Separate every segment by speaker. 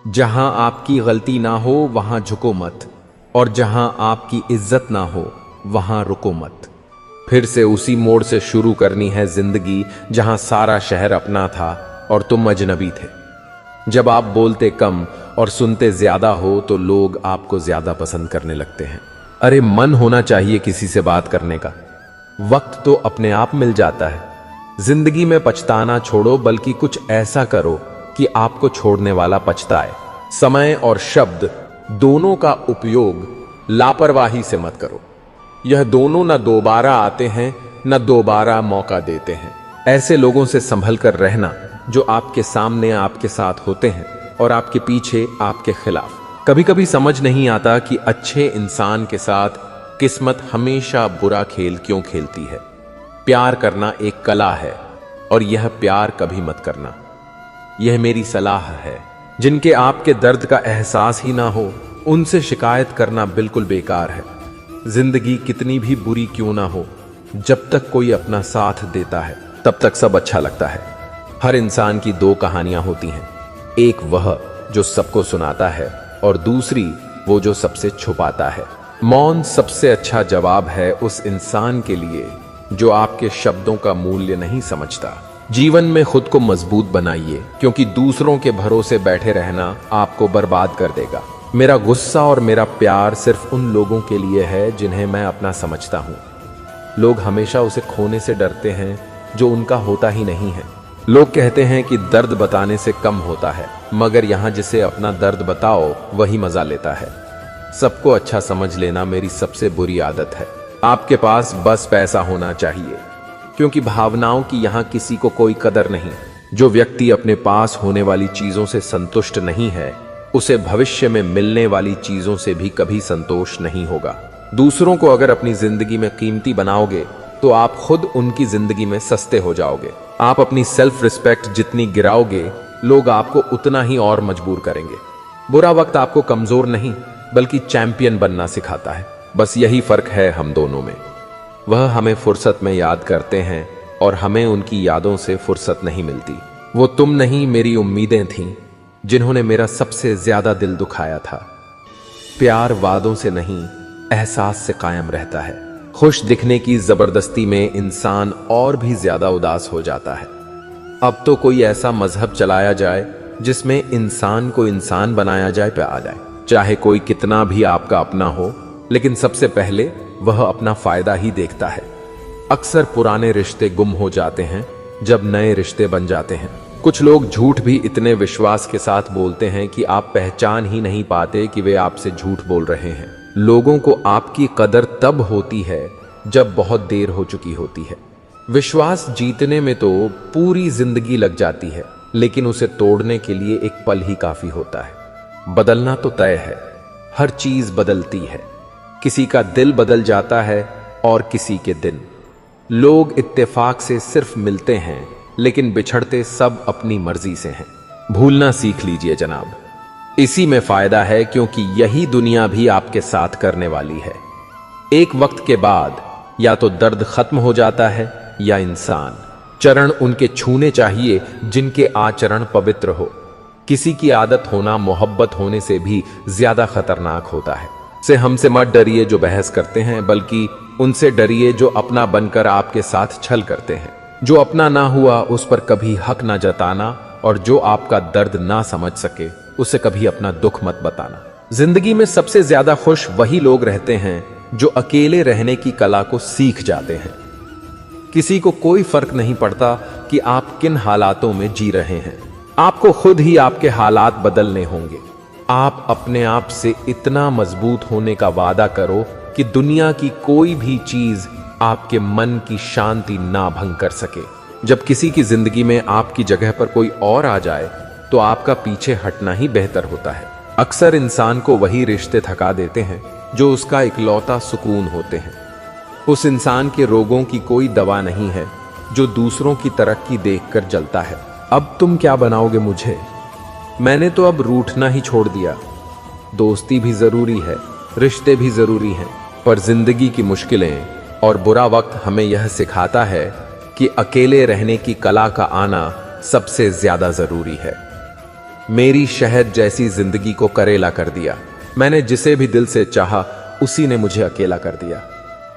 Speaker 1: जहां आपकी गलती ना हो वहां झुको मत, और जहां आपकी इज्जत ना हो वहां रुको मत। फिर से उसी मोड़ से शुरू करनी है जिंदगी जहां सारा शहर अपना था और तुम अजनबी थे। जब आप बोलते कम और सुनते ज्यादा हो तो लोग आपको ज्यादा पसंद करने लगते हैं। अरे मन होना चाहिए किसी से बात करने का, वक्त तो अपने आप मिल जाता है। जिंदगी में पछताना छोड़ो, बल्कि कुछ ऐसा करो कि आपको छोड़ने वाला पछताए। समय और शब्द दोनों का उपयोग लापरवाही से मत करो। यह दोनों न दोबारा आते हैं न दोबारा मौका देते हैं। ऐसे लोगों से संभल कर रहना जो आपके सामने आपके साथ होते हैं और आपके पीछे आपके खिलाफ। कभी कभी समझ नहीं आता कि अच्छे इंसान के साथ किस्मत हमेशा बुरा खेल क्यों खेलती है। प्यार करना एक कला है और यह प्यार कभी मत करना। यह मेरी सलाह है। जिनके आपके दर्द का एहसास ही ना हो उनसे शिकायत करना बिल्कुल बेकार है। जिंदगी कितनी भी बुरी क्यों ना हो, जब तक कोई अपना साथ देता है तब तक सब अच्छा लगता है। हर इंसान की दो कहानियां होती हैं, एक वह जो सबको सुनाता है और दूसरी वो जो सबसे छुपाता है। मौन सबसे अच्छा जवाब है उस इंसान के लिए जो आपके शब्दों का मूल्य नहीं समझता। जीवन में खुद को मजबूत बनाइए, क्योंकि दूसरों के भरोसे बैठे रहना आपको बर्बाद कर देगा। मेरा गुस्सा और मेरा प्यार सिर्फ उन लोगों के लिए है जिन्हें मैं अपना समझता हूं। लोग हमेशा उसे खोने से डरते हैं जो उनका होता ही नहीं है। लोग कहते हैं कि दर्द बताने से कम होता है, मगर यहां जिसे अपना दर्द बताओ वही मजा लेता है। सबको अच्छा समझ लेना मेरी सबसे बुरी आदत है। आपके पास बस पैसा होना चाहिए, क्योंकि भावनाओं की यहां किसी को कोई कदर नहीं। जो व्यक्ति अपने पास होने वाली चीजों से संतुष्ट नहीं है उसे भविष्य में मिलने वाली चीजों से भी कभी संतोष नहीं होगा। दूसरों को अगर अपनी जिंदगी में कीमती बनाओगे तो आप खुद उनकी जिंदगी में सस्ते हो जाओगे। आप अपनी सेल्फ रिस्पेक्ट जितनी गिराओगे लोग आपको उतना ही और मजबूर करेंगे। बुरा वक्त आपको कमजोर नहीं बल्कि चैंपियन बनना सिखाता है। बस यही फर्क है हम दोनों में। वह हमें फुर्सत में याद करते हैं और हमें उनकी यादों से फुर्सत नहीं मिलती। वो तुम नहीं मेरी उम्मीदें थीं जिन्होंने मेरा सबसे ज्यादा दिल दुखाया था। प्यार वादों से नहीं एहसास से कायम रहता है। खुश दिखने की जबरदस्ती में इंसान और भी ज्यादा उदास हो जाता है। अब तो कोई ऐसा मजहब चलाया जाए जिसमें इंसान को इंसान बनाया जाए पे आ जाए। चाहे कोई कितना भी आपका अपना हो, लेकिन सबसे पहले वह अपना फायदा ही देखता है। अक्सर पुराने रिश्ते गुम हो जाते हैं जब नए रिश्ते बन जाते हैं। कुछ लोग झूठ भी इतने विश्वास के साथ बोलते हैं कि आप पहचान ही नहीं पाते कि वे आपसे झूठ बोल रहे हैं। लोगों को आपकी कदर तब होती है जब बहुत देर हो चुकी होती है। विश्वास जीतने में तो पूरी जिंदगी लग जाती है, लेकिन उसे तोड़ने के लिए एक पल ही काफी होता है। बदलना तो तय है, हर चीज बदलती है। किसी का दिल बदल जाता है और किसी के दिन। लोग इत्तेफाक से सिर्फ मिलते हैं, लेकिन बिछड़ते सब अपनी मर्जी से हैं। भूलना सीख लीजिए जनाब, इसी में फायदा है, क्योंकि यही दुनिया भी आपके साथ करने वाली है। एक वक्त के बाद या तो दर्द खत्म हो जाता है या इंसान। चरण उनके छूने चाहिए जिनके आचरण पवित्र हो। किसी की आदत होना मोहब्बत होने से भी ज्यादा खतरनाक होता है। से हमसे मत डरिए जो बहस करते हैं, बल्कि उनसे डरिए जो अपना बनकर आपके साथ छल करते हैं। जो अपना ना हुआ उस पर कभी हक ना जताना, और जो आपका दर्द ना समझ सके उसे कभी अपना दुख मत बताना। जिंदगी में सबसे ज्यादा खुश वही लोग रहते हैं जो अकेले रहने की कला को सीख जाते हैं। किसी को कोई फर्क नहीं पड़ता कि आप किन हालातों में जी रहे हैं। आपको खुद ही आपके हालात बदलने होंगे। आप अपने आप से इतना मजबूत होने का वादा करो कि दुनिया की कोई भी चीज आपके मन की शांति ना भंग कर सके। जब किसी की जिंदगी में आपकी जगह पर कोई और आ जाए तो आपका पीछे हटना ही बेहतर होता है। अक्सर इंसान को वही रिश्ते थका देते हैं जो उसका इकलौता सुकून होते हैं। उस इंसान के रोगों की कोई दवा नहीं है जो दूसरों की तरक्की देखकर जलता है। अब तुम क्या बनाओगे मुझे? मैंने तो अब रूठना ही छोड़ दिया। दोस्ती भी जरूरी है, रिश्ते भी जरूरी हैं, पर जिंदगी की मुश्किलें और बुरा वक्त हमें यह सिखाता है कि अकेले रहने की कला का आना सबसे ज्यादा जरूरी है। मेरी शहद जैसी जिंदगी को करेला कर दिया। मैंने जिसे भी दिल से चाहा उसी ने मुझे अकेला कर दिया।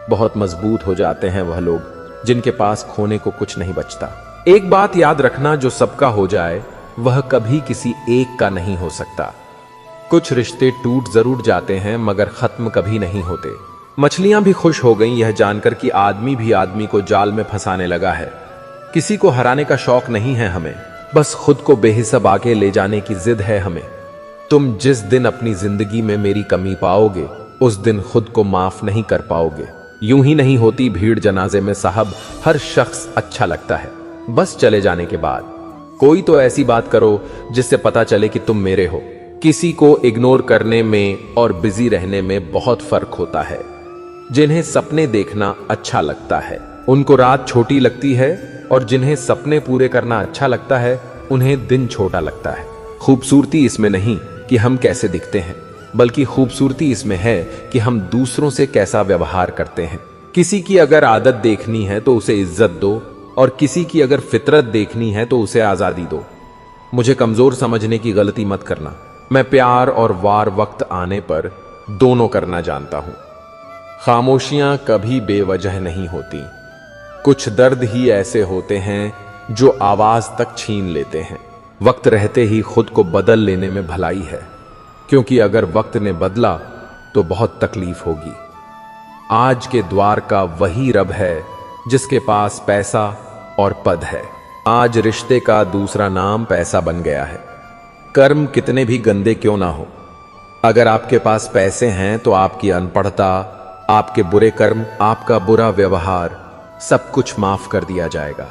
Speaker 1: बहुत मजबूत हो जाते हैं वह लोग जिनके पास खोने को कुछ नहीं बचता। एक बात याद रखना, जो सबका हो जाए वह कभी किसी एक का नहीं हो सकता। कुछ रिश्ते टूट जरूर जाते हैं मगर खत्म कभी नहीं होते। मछलियां भी खुश हो गईं यह जानकर कि आदमी भी आदमी को जाल में फंसाने लगा है। किसी को हराने का शौक नहीं है हमें, बस खुद को बेहिसाब आगे ले जाने की जिद है हमें। तुम जिस दिन अपनी जिंदगी में मेरी कमी पाओगे उस दिन खुद को माफ नहीं कर पाओगे। यूं ही नहीं होती भीड़ जनाजे में साहब, हर शख्स अच्छा लगता है बस चले जाने के बाद। कोई तो ऐसी बात करो जिससे पता चले कि तुम मेरे हो। किसी को इग्नोर करने में और बिजी रहने में बहुत फर्क होता है। जिन्हें सपने देखना अच्छा लगता है उनको रात छोटी लगती है, और जिन्हें सपने पूरे करना अच्छा लगता है उन्हें दिन छोटा लगता है। खूबसूरती इसमें नहीं कि हम कैसे दिखते हैं, बल्कि खूबसूरती इसमें है कि हम दूसरों से कैसा व्यवहार करते हैं। किसी की अगर आदत देखनी है तो उसे इज्जत दो, और किसी की अगर फितरत देखनी है तो उसे आजादी दो। मुझे कमजोर समझने की गलती मत करना। मैं प्यार और वार वक्त आने पर दोनों करना जानता हूं। खामोशियां कभी बेवजह नहीं होती। कुछ दर्द ही ऐसे होते हैं जो आवाज तक छीन लेते हैं। वक्त रहते ही खुद को बदल लेने में भलाई है, क्योंकि अगर वक्त ने बदला तो बहुत तकलीफ होगी। आज के द्वार का वही रब है जिसके पास पैसा और पद है। आज रिश्ते का दूसरा नाम पैसा बन गया है। कर्म कितने भी गंदे क्यों ना हो, अगर आपके पास पैसे हैं तो आपकी अनपढ़ता, आपके बुरे कर्म, आपका बुरा व्यवहार सब कुछ माफ कर दिया जाएगा।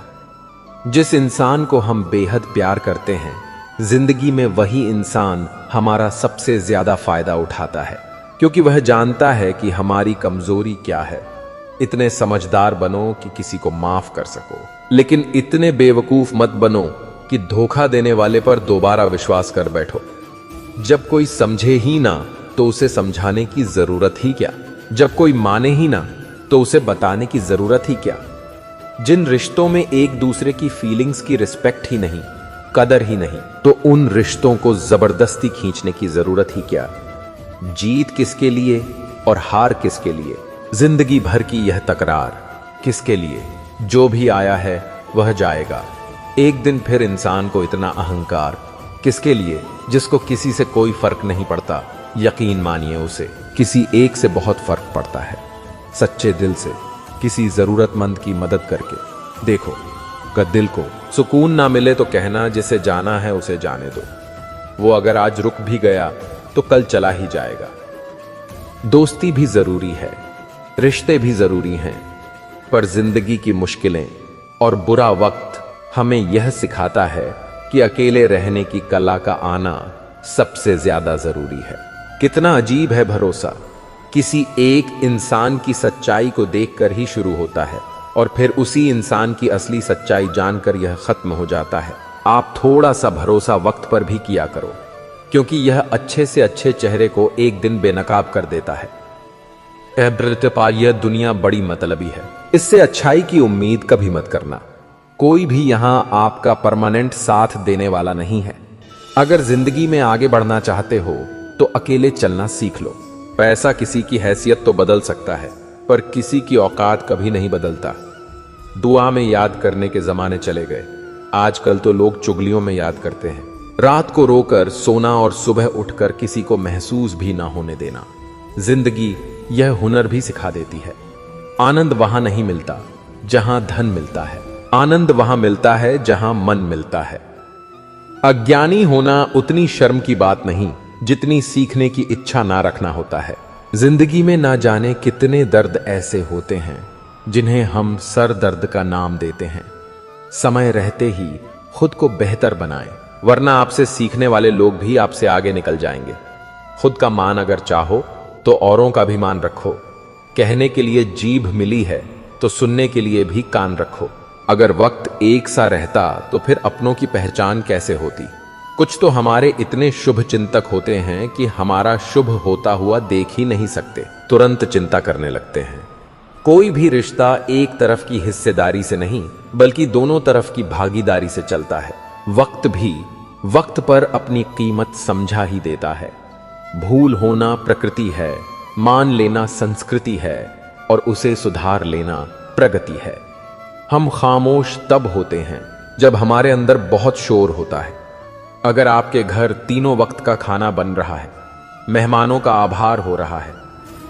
Speaker 1: जिस इंसान को हम बेहद प्यार करते हैं, जिंदगी में वही इंसान हमारा सबसे ज्यादा फायदा उठाता है, क्योंकि वह जानता है कि हमारी कमजोरी क्या है। इतने समझदार बनो कि किसी को माफ कर सको, लेकिन इतने बेवकूफ मत बनो कि धोखा देने वाले पर दोबारा विश्वास कर बैठो। जब कोई समझे ही ना तो उसे समझाने की जरूरत ही क्या। जब कोई माने ही ना तो उसे बताने की जरूरत ही क्या। जिन रिश्तों में एक दूसरे की फीलिंग्स की रिस्पेक्ट ही नहीं, कदर ही नहीं, तो उन रिश्तों को जबरदस्ती खींचने की जरूरत ही क्या। जीत किसके लिए और हार किसके लिए, जिंदगी भर की यह तकरार किसके लिए। जो भी आया है वह जाएगा। एक दिन फिर इंसान को इतना अहंकार किसके लिए, जिसको किसी से कोई फर्क नहीं पड़ता। यकीन मानिए उसे किसी एक से बहुत फर्क पड़ता है। सच्चे दिल से किसी जरूरतमंद की मदद करके देखो। अगर दिल को सुकून ना मिले तो कहना जिसे जाना है उसे जाने दो। वो अगर आज रुक भी गया तो कल चला ही जाएगा। दोस्ती भी जरूरी है, रिश्ते भी जरूरी हैं, पर जिंदगी की मुश्किलें और बुरा वक्त हमें यह सिखाता है कि अकेले रहने की कला का आना सबसे ज्यादा जरूरी है। कितना अजीब है भरोसा, किसी एक इंसान की सच्चाई को देखकर ही शुरू होता है और फिर उसी इंसान की असली सच्चाई जानकर यह खत्म हो जाता है। आप थोड़ा सा भरोसा वक्त पर भी किया करो, क्योंकि यह अच्छे से अच्छे चेहरे को एक दिन बेनकाब कर देता है। यह दुनिया बड़ी मतलबी है, इससे अच्छाई की उम्मीद कभी मत करना। कोई भी यहां आपका परमानेंट साथ देने वाला नहीं है। अगर जिंदगी में आगे बढ़ना चाहते हो तो अकेले चलना सीख लो। पैसा किसी की हैसियत तो बदल सकता है, पर किसी की औकात कभी नहीं बदलता। दुआ में याद करने के जमाने चले गए। आजकल तो लोग चुगलियों में याद करते हैं। रात को रोकर सोना और सुबह उठकर किसी को महसूस भी ना होने देना। जिंदगी यह हुनर भी सिखा देती है। आनंद वहां नहीं मिलता जहां धन मिलता है, आनंद वहां मिलता है जहां मन मिलता है। अज्ञानी होना उतनी शर्म की बात नहीं जितनी सीखने की इच्छा ना रखना होता है। जिंदगी में ना जाने कितने दर्द ऐसे होते हैं जिन्हें हम सर दर्द का नाम देते हैं। समय रहते ही खुद को बेहतर बनाएं, वरना आपसे सीखने वाले लोग भी आपसे आगे निकल जाएंगे। खुद का मान अगर चाहो तो औरों का भी मान रखो। कहने के लिए जीभ मिली है तो सुनने के लिए भी कान रखो। अगर वक्त एक सा रहता तो फिर अपनों की पहचान कैसे होती। कुछ तो हमारे इतने शुभ चिंतक होते हैं कि हमारा शुभ होता हुआ देख ही नहीं सकते, तुरंत चिंता करने लगते हैं। कोई भी रिश्ता एक तरफ की हिस्सेदारी से नहीं बल्कि दोनों तरफ की भागीदारी से चलता है। वक्त भी वक्त पर अपनी कीमत समझा ही देता है। भूल होना प्रकृति है, मान लेना संस्कृति है और उसे सुधार लेना प्रगति है। हम खामोश तब होते हैं जब हमारे अंदर बहुत शोर होता है। अगर आपके घर तीनों वक्त का खाना बन रहा है, मेहमानों का आभार हो रहा है,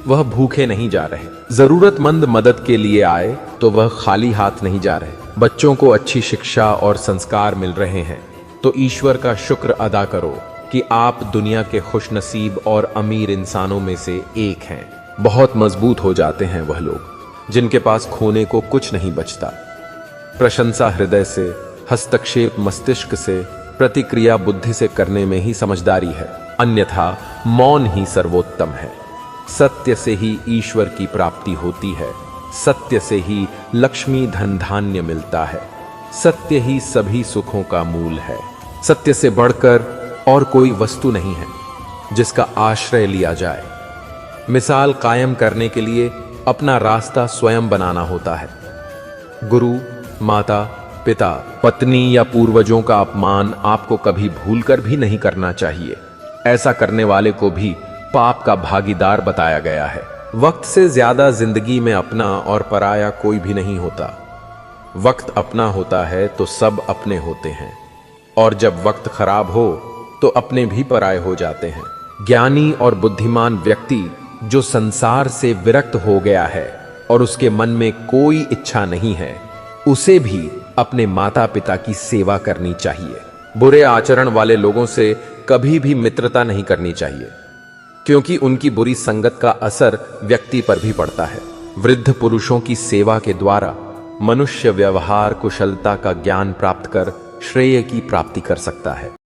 Speaker 1: वह भूखे नहीं जा रहे, जरूरतमंद मदद के लिए आए तो वह खाली हाथ नहीं जा रहे, बच्चों को अच्छी शिक्षा और संस्कार मिल रहे हैं, तो ईश्वर का शुक्र अदा करो कि आप दुनिया के खुशनसीब और अमीर इंसानों में से एक हैं। बहुत मजबूत हो जाते हैं वह लोग जिनके पास खोने को कुछ नहीं बचता। प्रशंसा हृदय से, हस्तक्षेप मस्तिष्क से, प्रतिक्रिया बुद्धि से करने में ही समझदारी है, अन्यथा मौन ही सर्वोत्तम है। सत्य से ही ईश्वर की प्राप्ति होती है, सत्य से ही लक्ष्मी धन धान्य मिलता है, सत्य ही सभी सुखों का मूल है। सत्य से बढ़कर और कोई वस्तु नहीं है जिसका आश्रय लिया जाए। मिसाल कायम करने के लिए अपना रास्ता स्वयं बनाना होता है। गुरु, माता, पिता, पत्नी या पूर्वजों का अपमान आपको कभी भूलकर भी नहीं करना चाहिए। ऐसा करने वाले को भी पाप का भागीदार बताया गया है। वक्त से ज्यादा जिंदगी में अपना और पराया कोई भी नहीं होता। वक्त अपना होता है तो सब अपने होते हैं, और जब वक्त खराब हो तो अपने भी पराये हो जाते हैं। ज्ञानी और बुद्धिमान व्यक्ति जो संसार से विरक्त हो गया है और उसके मन में कोई इच्छा नहीं है, उसे भी अपने माता पिता की सेवा करनी चाहिए। बुरे आचरण वाले लोगों से कभी भी मित्रता नहीं करनी चाहिए, क्योंकि उनकी बुरी संगत का असर व्यक्ति पर भी पड़ता है। वृद्ध पुरुषों की सेवा के द्वारा मनुष्य व्यवहार कुशलता का ज्ञान प्राप्त कर श्रेय की प्राप्ति कर सकता है।